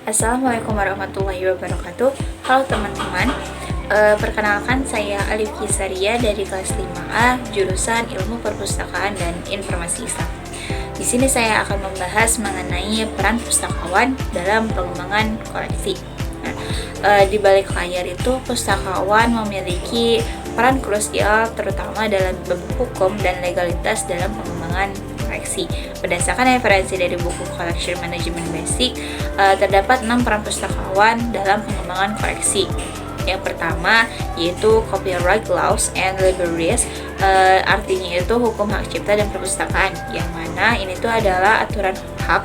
Assalamualaikum warahmatullahi wabarakatuh. Halo teman-teman, perkenalkan saya Alif Kisaria dari kelas 5A jurusan Ilmu Perpustakaan dan Informasi Islam. Di sini saya akan membahas mengenai peran pustakawan dalam pengembangan koleksi. Di balik layar itu, pustakawan memiliki peran krusial terutama dalam bab hukum dan legalitas dalam pengembangan koleksi. Berdasarkan referensi dari buku Collection Management Basic, terdapat 6 peran pustakawan dalam pengembangan koleksi. Yang pertama yaitu copyright laws and libraries, artinya itu hukum hak cipta dan perpustakaan, yang mana ini tuh adalah aturan hak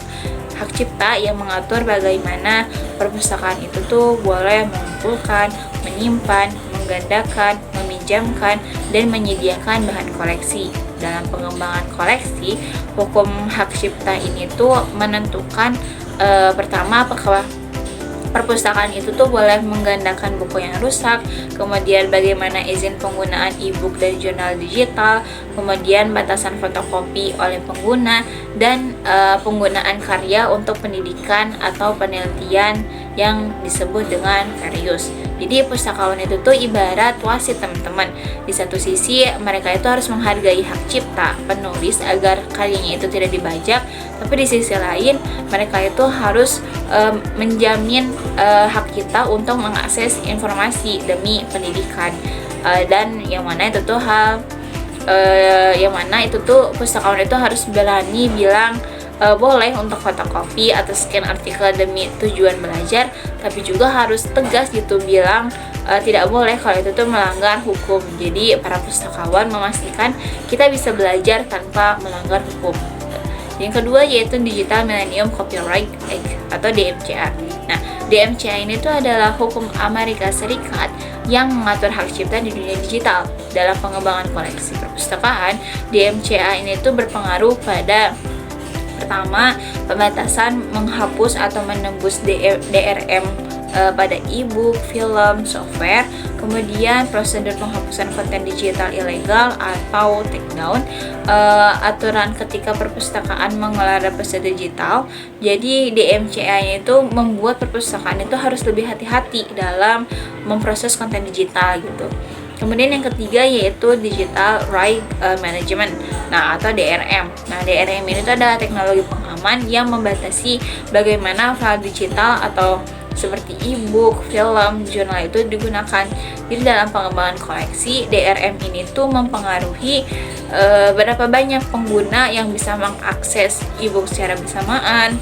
cipta yang mengatur bagaimana perpustakaan itu tuh boleh mengumpulkan, menyimpan, menggandakan, meminjamkan, dan menyediakan bahan koleksi. Dalam pengembangan koleksi, hukum hak cipta ini tuh menentukan pertama apakah perpustakaan itu tuh boleh menggandakan buku yang rusak, kemudian bagaimana izin penggunaan e-book dan jurnal digital, kemudian batasan fotokopi oleh pengguna, dan penggunaan karya untuk pendidikan atau penelitian yang disebut dengan fair use. Jadi pustakawan itu tuh ibarat wasit teman-teman. Di satu sisi mereka itu harus menghargai hak cipta penulis agar karyanya itu tidak dibajak, tapi di sisi lain mereka itu harus menjamin hak kita untuk mengakses informasi demi pendidikan, dan yang mana itu tuh pustakawan itu harus berani bilang boleh untuk fotokopi atau scan artikel demi tujuan belajar, tapi juga harus tegas gitu bilang tidak boleh kalau itu tuh melanggar hukum. Jadi para pustakawan memastikan kita bisa belajar tanpa melanggar hukum. Yang kedua yaitu Digital Millennium Copyright Act atau DMCA. Nah, DMCA ini tuh adalah hukum Amerika Serikat yang mengatur hak cipta di dunia digital. Dalam pengembangan koleksi perpustakaan, DMCA ini tuh berpengaruh pada pertama, pembatasan menghapus atau menembus DRM pada e-book, film, software, kemudian prosedur penghapusan konten digital ilegal atau takedown, aturan ketika perpustakaan mengelola repository digital. Jadi DMCA itu membuat perpustakaan itu harus lebih hati-hati dalam memproses konten digital gitu. Kemudian yang ketiga yaitu Digital Right Management, atau DRM. DRM ini tuh adalah teknologi pengaman yang membatasi bagaimana file digital atau seperti e-book, film, jurnal itu digunakan. Jadi dalam pengembangan koleksi, DRM ini tuh mempengaruhi berapa banyak pengguna yang bisa mengakses e-book secara bersamaan.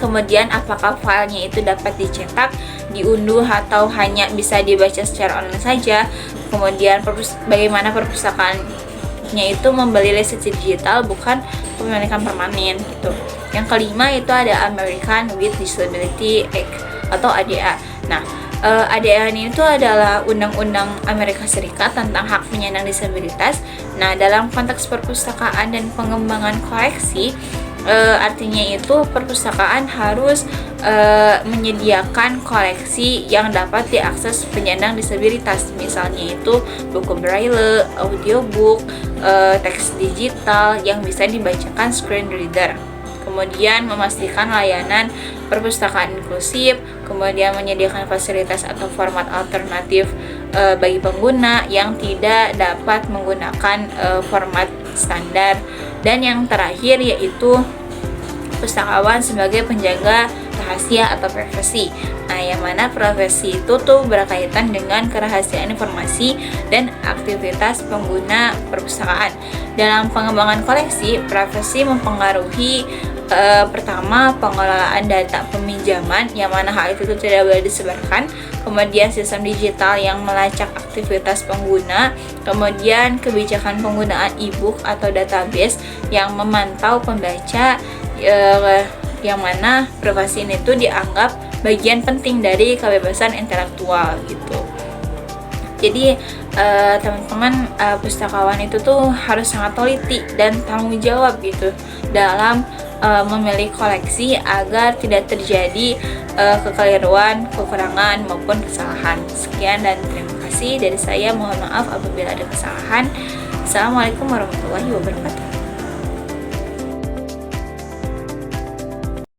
Kemudian apakah filenya itu dapat dicetak, diunduh, atau hanya bisa dibaca secara online saja. Kemudian bagaimana perpustakaannya itu membeli lisensi digital, bukan kepemilikan permanen gitu. Yang kelima itu ada American with Disability Act atau ADA. ADA ini itu adalah undang-undang Amerika Serikat tentang hak penyandang disabilitas. Dalam konteks perpustakaan dan pengembangan koleksi, artinya itu perpustakaan harus menyediakan koleksi yang dapat diakses penyandang disabilitas, misalnya itu buku braille, audiobook, teks digital yang bisa dibacakan screen reader. Kemudian memastikan layanan perpustakaan inklusif, kemudian menyediakan fasilitas atau format alternatif bagi pengguna yang tidak dapat menggunakan format standar. Dan yang terakhir yaitu pustakawan sebagai penjaga rahasia atau privasi. Yang mana privasi itu tuh berkaitan dengan kerahasiaan informasi dan aktivitas pengguna perpustakaan. Dalam pengembangan koleksi, privasi mempengaruhi pertama pengelolaan data peminjaman, yang mana hal itu tuh tidak boleh disebarkan. Kemudian sistem digital yang melacak aktivitas pengguna, kemudian kebijakan penggunaan e-book atau database yang memantau pembaca, yang mana privasi ini tuh dianggap bagian penting dari kebebasan intelektual gitu. Jadi teman-teman, pustakawan itu tuh harus sangat teliti dan tanggung jawab gitu dalam memilih koleksi agar tidak terjadi kekeliruan, kekurangan maupun kesalahan. Sekian dan terima kasih dari saya. Mohon maaf apabila ada kesalahan. Assalamualaikum warahmatullahi wabarakatuh.